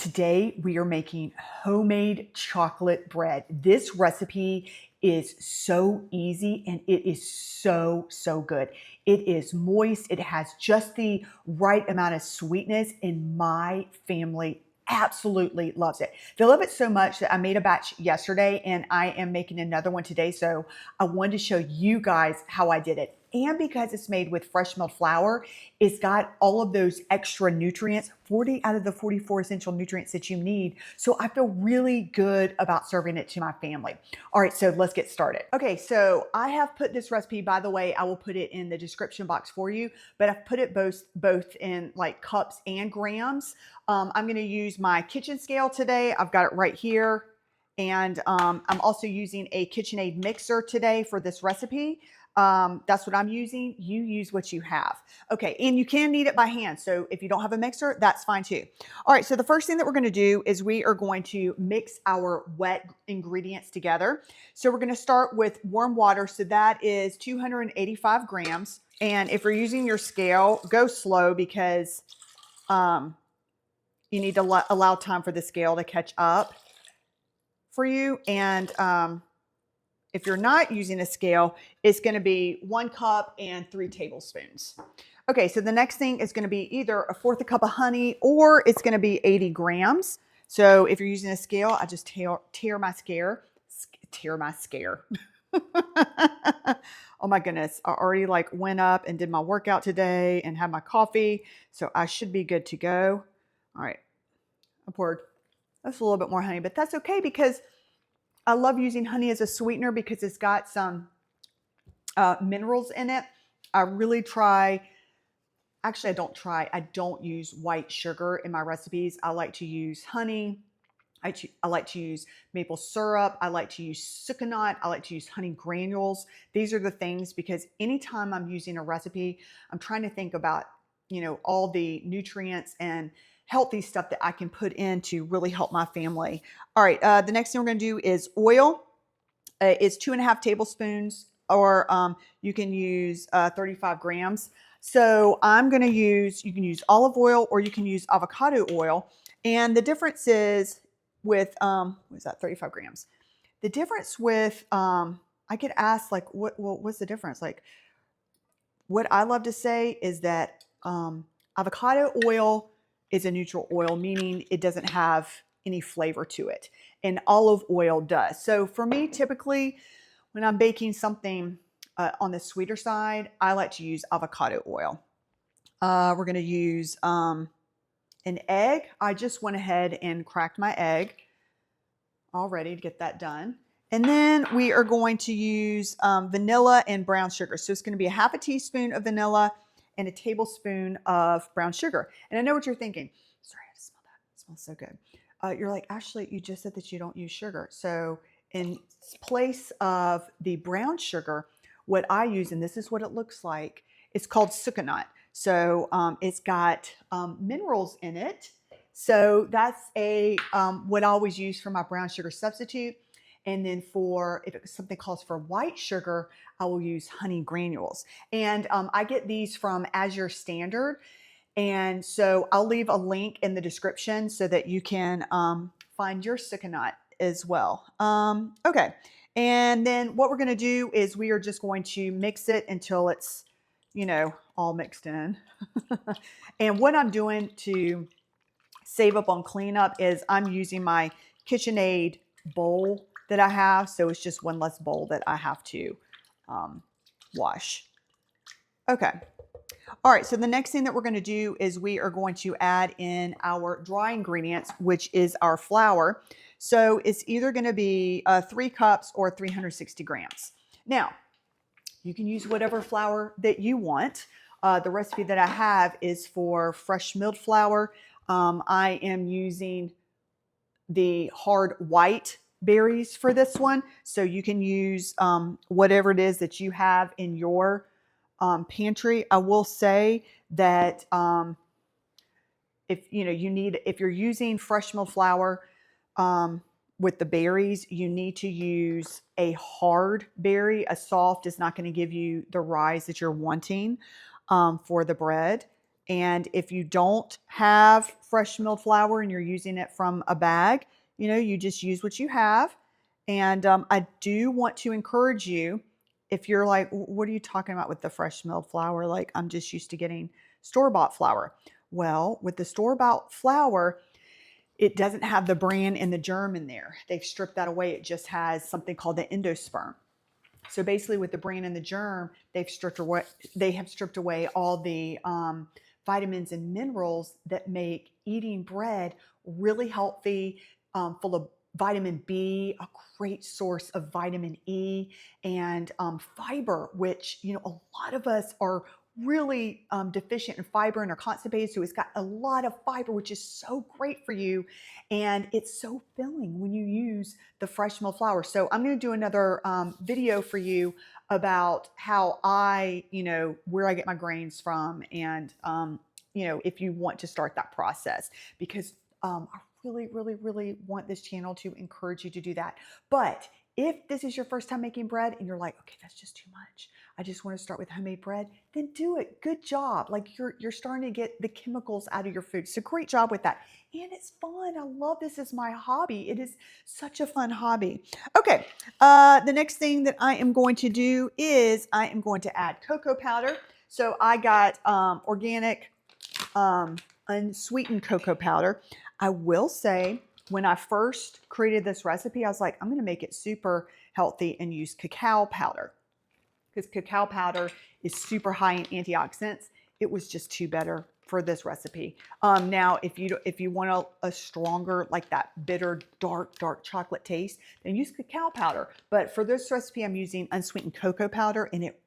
Today we are making homemade chocolate bread. This recipe is so easy and it is so good. It is moist. It has just the right amount of sweetness, and my family absolutely loves it. They love it so much that I made a batch yesterday and I am making another one today. So I wanted to show you guys how I did it. And because it's made with fresh milled flour, it's got all of those extra nutrients, 40 out of the 44 essential nutrients that you need. So I feel really good about serving it to my family. All right, so let's get started. Okay, so I have put this recipe, by the way, I will put it in the description box for you, but I've put it both in like cups and grams. I'm gonna use my kitchen scale today. I've got it right here. And I'm also using a KitchenAid mixer today for this recipe. That's what I'm using. You use what you have. Okay, and you can knead it by hand. So if you don't have a mixer, that's fine too. All right, so the first thing that we're gonna do is we are going to mix our wet ingredients together. So we're gonna start with warm water. So that is 285 grams. And if you're using your scale, go slow because you need to allow time for the scale to catch up for you. And if you're not using a scale, it's going to be 1 cup and 3 tablespoons. Okay, so the next thing is going to be either a 1/4 cup of honey or it's going to be 80 grams. So if you're using a scale, I just tear my scare. Oh my goodness, I already like went up and did my workout today and had my coffee. So I should be good to go. All right, I poured that's a little bit more honey, but that's okay because I love using honey as a sweetener because it's got some minerals in it. I really try, actually I don't use white sugar in my recipes. I like to use honey. I like to use maple syrup. I like to use sucanat. I like to use honey granules. These are the things because anytime I'm using a recipe, I'm trying to think about, all the nutrients and healthy stuff that I can put in to really help my family. All right, the next thing we're going to do is oil. It's 2.5 tablespoons, or you can use 35 grams. So I'm going to you can use olive oil or you can use avocado oil. And the difference is with, what is that, 35 grams? The difference with, I get asked like, what's the difference? Like, what I love to say is that avocado oil is a neutral oil, meaning it doesn't have any flavor to it, and olive oil does. So for me, typically, when I'm baking something on the sweeter side, I like to use avocado oil. We're going to use an egg. I just went ahead and cracked my egg already to get that done. And then we are going to use vanilla and brown sugar. So it's going to be a 1/2 teaspoon of vanilla and a tablespoon of brown sugar. And I know what you're thinking. Sorry, I just smell that. It smells so good. You're like, Ashley, you just said that you don't use sugar. So in place of the brown sugar, what I use, and this is what it looks like, it's called sucanat. So it's got minerals in it. So that's what I always use for my brown sugar substitute. And then if something calls for white sugar, I will use honey granules. And I get these from Azure Standard. And so I'll leave a link in the description so that you can find your sucanat as well. Okay. And then what we're going to do is we are just going to mix it until it's, all mixed in. And what I'm doing to save up on cleanup is I'm using my KitchenAid bowl that I have. So it's just one less bowl that I have to wash. Okay. All right. So the next thing that we're going to do is we are going to add in our dry ingredients, which is our flour. So it's either going to be 3 cups or 360 grams. Now, you can use whatever flour that you want. The recipe that I have is for fresh milled flour. I am using the hard white berries for this one. So you can use whatever it is that you have in your pantry. I will say that if you're using fresh milled flour with the berries, you need to use a hard berry. A soft is not going to give you the rise that you're wanting for the bread. And if you don't have fresh milled flour and you're using it from a bag, you know, you just use what you have. And I do want to encourage you, if you're like, what are you talking about with the fresh milled flour? Like, I'm just used to getting store-bought flour. Well, with the store-bought flour, it doesn't have the bran and the germ in there. They've stripped that away. It just has something called the endosperm. So basically, with the bran and the germ, they have stripped away all the vitamins and minerals that make eating bread really healthy, full of vitamin B, a great source of vitamin E, and fiber, which, you know, a lot of us are really deficient in fiber and are constipated. So it's got a lot of fiber, which is so great for you. And it's so filling when you use the fresh milled flour. So I'm going to do another video for you about how I, you know, where I get my grains from, and you know, if you want to start that process, because I really, really, really want this channel to encourage you to do that. But if this is your first time making bread and you're like, okay, that's just too much, I just want to start with homemade bread, then do it. Good job. Like, you're starting to get the chemicals out of your food. So great job with that. And it's fun. I love this as my hobby. It is such a fun hobby. Okay, the next thing that I am going to do is I am going to add cocoa powder. So I got organic unsweetened cocoa powder. I will say, when I first created this recipe, I was like, I'm going to make it super healthy and use cacao powder, because cacao powder is super high in antioxidants. It was just too better for this recipe. Now, if you want a stronger, like that bitter, dark chocolate taste, then use cacao powder. But for this recipe, I'm using unsweetened cocoa powder, and it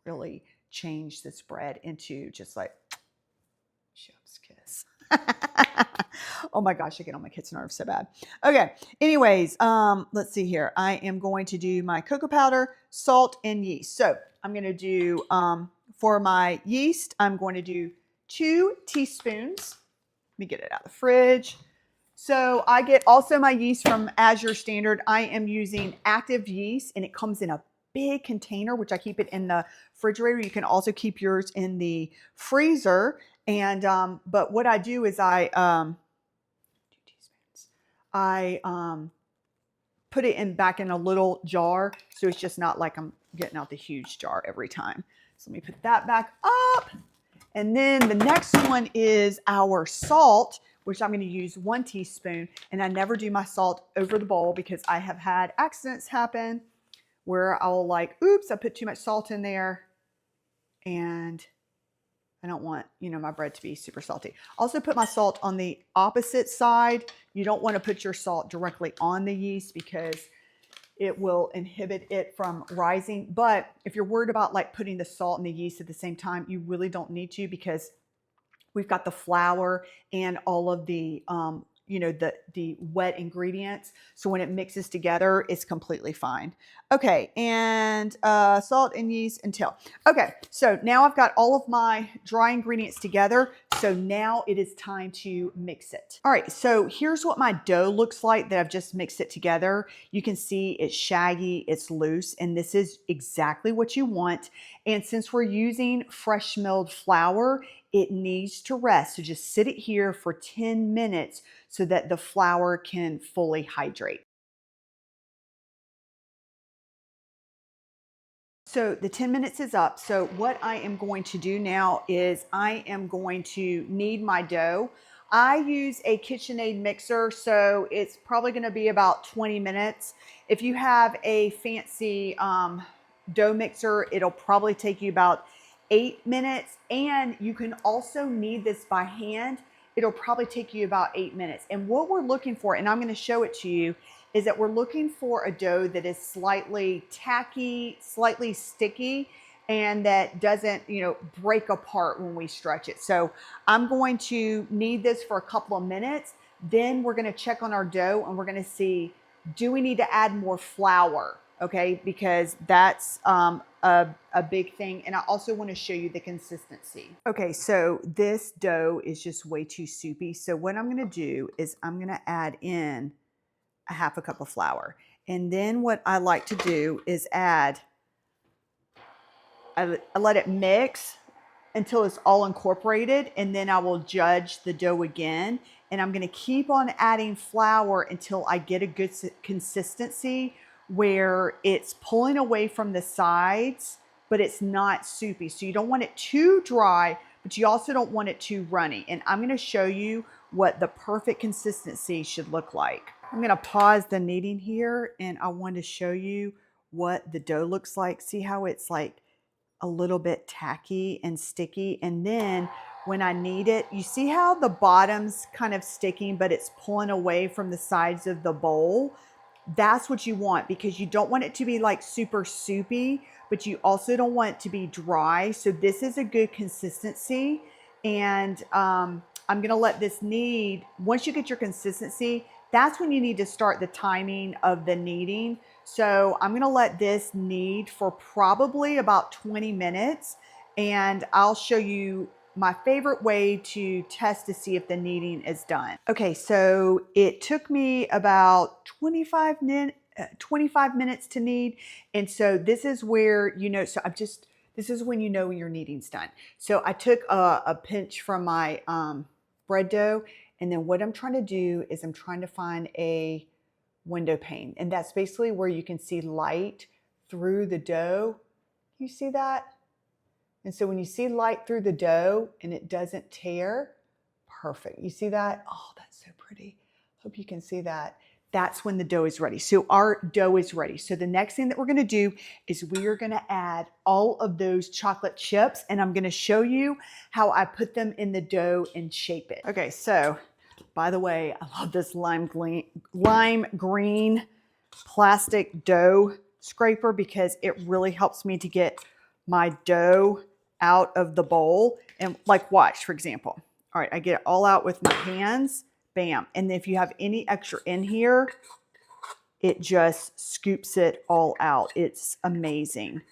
really changed this bread into just like chef's kiss. Oh my gosh, I get on my kids' nerves so bad. Okay, anyways, let's see here. I am going to do my cocoa powder, salt, and yeast. So I'm going to do, for my yeast, I'm going to do 2 teaspoons. Let me get it out of the fridge. So I get also my yeast from Azure Standard. I am using active yeast, and it comes in a big container, which I keep it in the refrigerator. You can also keep yours in the freezer. And but what I do is I 2 teaspoons. I put it in back in a little jar, so it's just not like I'm getting out the huge jar every time. So let me put that back up. And then the next one is our salt, which I'm going to use 1 teaspoon. And I never do my salt over the bowl, because I have had accidents happen where I'll like, oops, I put too much salt in there, and I don't want, you know, my bread to be super salty. Also put my salt on the opposite side. You don't want to put your salt directly on the yeast, because it will inhibit it from rising. But if you're worried about like putting the salt and the yeast at the same time, you really don't need to, because we've got the flour and all of the, you know, the wet ingredients. So when it mixes together, it's completely fine. Okay, and salt and yeast until. Okay, so now I've got all of my dry ingredients together. So now it is time to mix it. All right, so here's what my dough looks like that I've just mixed it together. You can see it's shaggy, it's loose, and this is exactly what you want. And since we're using fresh milled flour, it needs to rest. So just sit it here for 10 minutes so that the flour can fully hydrate. So the 10 minutes is up. So what I am going to do now is I am going to knead my dough. I use a KitchenAid mixer, so it's probably going to be about 20 minutes. If you have a fancy dough mixer, it'll probably take you about 8 minutes. And you can also knead this by hand. It'll probably take you about 8 minutes. And what we're looking for, and I'm going to show it to you, is that we're looking for a dough that is slightly tacky, slightly sticky, and that doesn't, you know, break apart when we stretch it. So I'm going to knead this for a couple of minutes. Then we're going to check on our dough, and we're going to see, do we need to add more flour? Okay, because that's a big thing. And I also want to show you the consistency. Okay, so this dough is just way too soupy. So what I'm going to do is I'm going to add in a 1/2 cup of flour. And then what I like to do is add, I let it mix until it's all incorporated, and then I will judge the dough again. And I'm gonna keep on adding flour until I get a good consistency where it's pulling away from the sides, but it's not soupy. So you don't want it too dry, but you also don't want it too runny. And I'm gonna show you what the perfect consistency should look like. I'm gonna pause the kneading here, and I want to show you what the dough looks like. See how it's like a little bit tacky and sticky. And then when I knead it, you see how the bottom's kind of sticking, but it's pulling away from the sides of the bowl. That's what you want, because you don't want it to be like super soupy, but you also don't want it to be dry. So this is a good consistency. And I'm gonna let this knead. Once you get your consistency, that's when you need to start the timing of the kneading. So I'm gonna let this knead for probably about 20 minutes, and I'll show you my favorite way to test to see if the kneading is done. Okay, so it took me about 25 minutes to knead. And so this is where, this is when you know your kneading's done. So I took a pinch from my bread dough, and then what I'm trying to do is I'm trying to find a window pane. And that's basically where you can see light through the dough. You see that? And so when you see light through the dough and it doesn't tear, perfect. You see that? Oh, that's so pretty. Hope you can see that. That's when the dough is ready. So our dough is ready. So the next thing that we're gonna do is we are gonna add all of those chocolate chips, and I'm gonna show you how I put them in the dough and shape it. Okay, so by the way, I love this lime green plastic dough scraper because it really helps me to get my dough out of the bowl. And like, watch, for example. All right, I get it all out with my hands, bam. And if you have any extra in here, it just scoops it all out. It's amazing.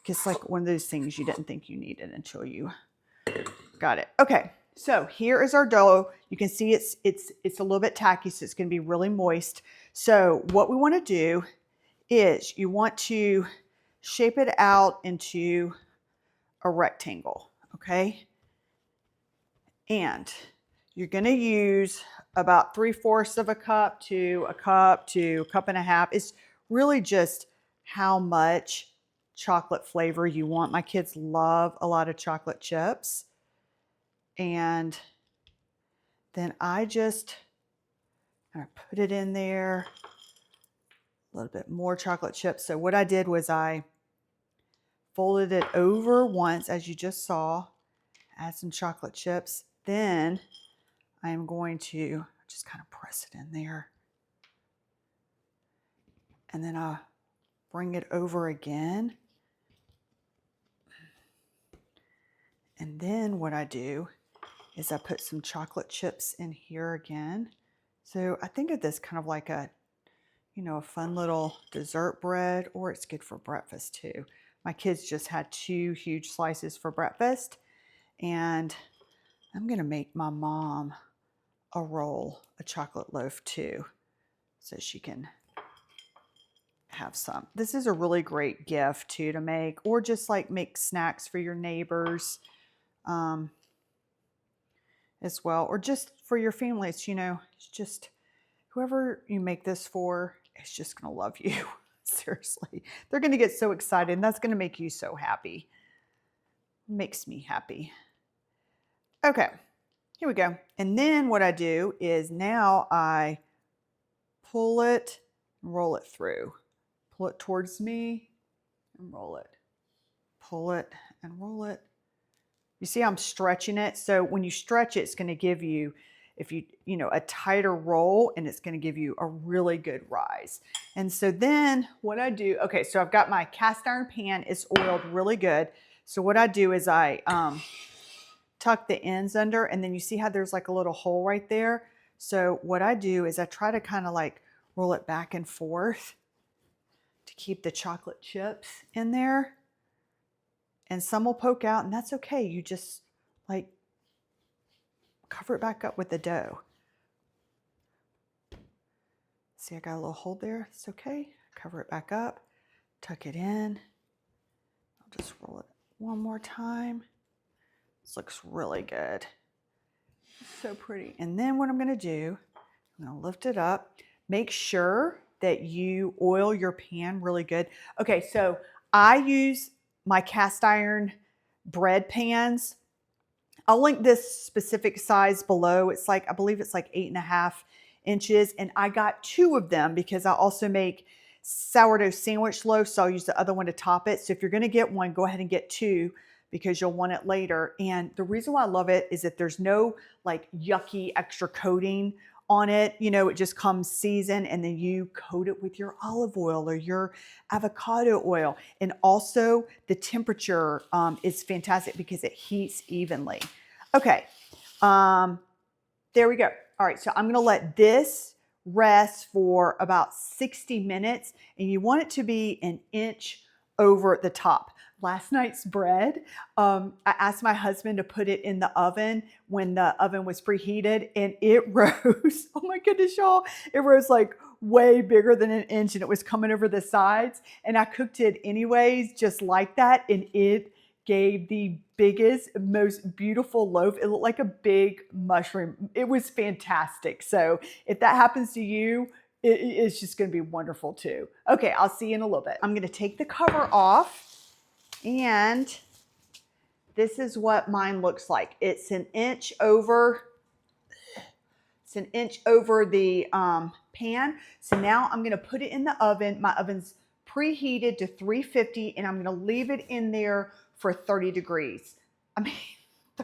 It's like one of those things you didn't think you needed until you got it. Okay, so here is our dough. You can see it's a little bit tacky, so it's gonna be really moist. So what we wanna do is you want to shape it out into a rectangle, okay? And you're gonna use about 3/4 of a cup to a cup to a cup and a half. It's really just how much chocolate flavor you want. My kids love a lot of chocolate chips. And then I just put it in there, a little bit more chocolate chips. So what I did was I folded it over once, as you just saw, add some chocolate chips. Then I am going to just kind of press it in there. And then I'll bring it over again. And then what I do is I put some chocolate chips in here again. So I think of this kind of like a, a fun little dessert bread, or it's good for breakfast too. My kids just had 2 huge slices for breakfast, and I'm gonna make my mom a chocolate loaf too, so she can have some. This is a really great gift too to make, or just like make snacks for your neighbors as well, or just for your family. It's, it's just whoever you make this for is just gonna love you. Seriously, they're gonna get so excited, and that's gonna make you so happy. Makes me happy. Okay, here we go. And then what I do is now I pull it and roll it through. Pull it towards me and roll it. Pull it and roll it. You see I'm stretching it. So when you stretch it, it's going to give you, a tighter roll, and it's going to give you a really good rise. And so then what I do, okay, so I've got my cast iron pan. It's oiled really good. So what I do is I tuck the ends under, and then you see how there's like a little hole right there. So what I do is I try to kind of like roll it back and forth to keep the chocolate chips in there. And some will poke out, and that's okay. You just like cover it back up with the dough. See, I got a little hole there. It's okay. Cover it back up, tuck it in. I'll just roll it one more time. This looks really good. So pretty. And then what I'm going to do, I'm going to lift it up. Make sure that you oil your pan really good. Okay, so I use my cast iron bread pans. I'll link this specific size below. It's like, I believe it's like 8.5 inches. And I got 2 of them because I also make sourdough sandwich loaves. So I'll use the other one to top it. So if you're going to get one, go ahead and get 2 because you'll want it later. And the reason why I love it is that there's no like yucky extra coating on it. You know, it just comes seasoned and then you coat it with your olive oil or your avocado oil. And also the temperature is fantastic because it heats evenly. Okay, there we go. All right, so I'm gonna let this rest for about 60 minutes and you want it to be an inch over the top. Last night's bread, I asked my husband to put it in the oven when the oven was preheated and it rose, oh my goodness, y'all, it rose like way bigger than an inch and it was coming over the sides. And I cooked it anyways, just like that. And it gave the biggest, most beautiful loaf. It looked like a big mushroom. It was fantastic. So if that happens to you, it's just going to be wonderful too. Okay, I'll see you in a little bit. I'm going to take the cover off. And this is what mine looks like. It's an inch over the pan. So now I'm going to put it in the oven. My oven's preheated to 350 and I'm going to leave it in there for 30 degrees. I mean,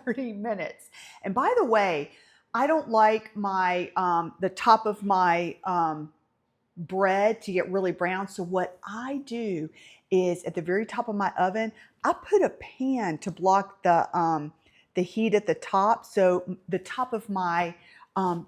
30 minutes. And by the way, I don't like my the top of my bread to get really brown. So what I do is at the very top of my oven, I put a pan to block the heat at the top. So the top of my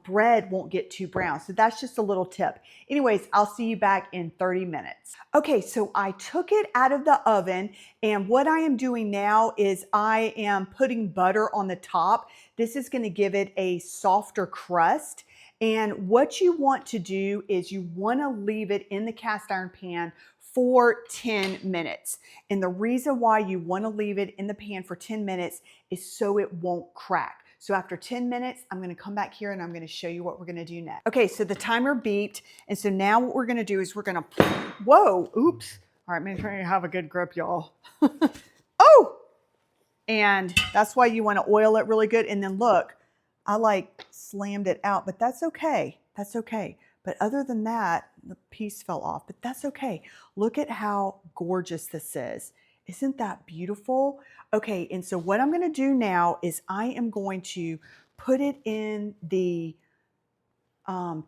bread won't get too brown. So that's just a little tip. Anyways, I'll see you back in 30 minutes. Okay, so I took it out of the oven and what I am doing now is I am putting butter on the top. This is going to give it a softer crust. And what you want to do is you want to leave it in the cast iron pan for 10 minutes. And the reason why you want to leave it in the pan for 10 minutes is so it won't crack. So after 10 minutes, I'm going to come back here and I'm going to show you what we're going to do next. Okay, so the timer beeped. And so now what we're going to do is we're going to, whoa, oops. All right, make sure you have a good grip, y'all. Oh, and that's why you want to oil it really good. And then look, I like slammed it out, but that's okay. That's okay. But other than that, the piece fell off, but that's okay. Look at how gorgeous this is. Isn't that beautiful? Okay, and so what I'm going to do now is I am going to put it in the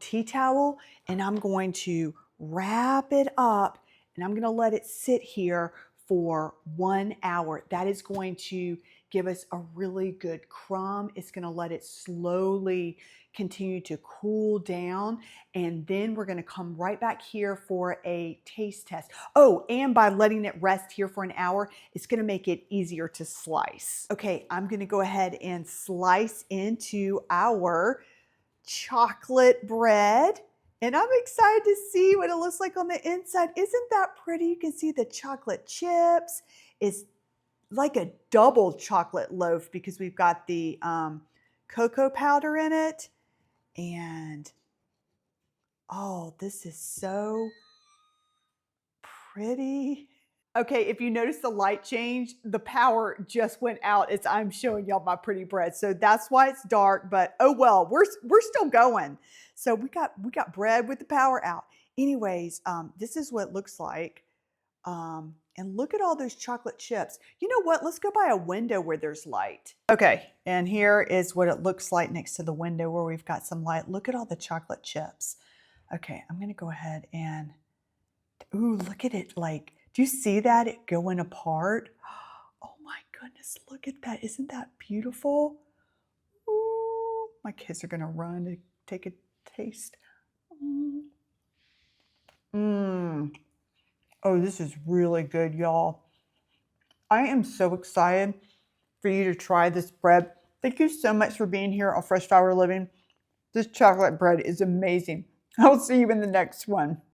tea towel and I'm going to wrap it up and I'm going to let it sit here for 1 hour. That is going to give us a really good crumb. It's going to let it slowly continue to cool down. And then we're going to come right back here for a taste test. Oh, and by letting it rest here for an hour, it's going to make it easier to slice. Okay, I'm going to go ahead and slice into our chocolate bread. And I'm excited to see what it looks like on the inside. Isn't that pretty? You can see the chocolate chips. It's like a double chocolate loaf because we've got the cocoa powder in it. And oh, this is so pretty. Okay, if you notice the light change, the power just went out as I'm showing y'all my pretty bread. So that's why it's dark, but oh well, we're still going. So we got bread with the power out. Anyways, this is what it looks like. And look at all those chocolate chips. You know what? Let's go by a window where there's light. Okay, and here is what it looks like next to the window where we've got some light. Look at all the chocolate chips. Okay, I'm gonna go ahead and, ooh, look at it. Like, do you see that? It going apart? Oh my goodness, look at that. Isn't that beautiful? Ooh, my kids are gonna run to take a taste. Mmm. Oh, this is really good, y'all. I am so excited for you to try this bread. Thank you so much for being here on Fresh Flower Living. This chocolate bread is amazing. I'll see you in the next one.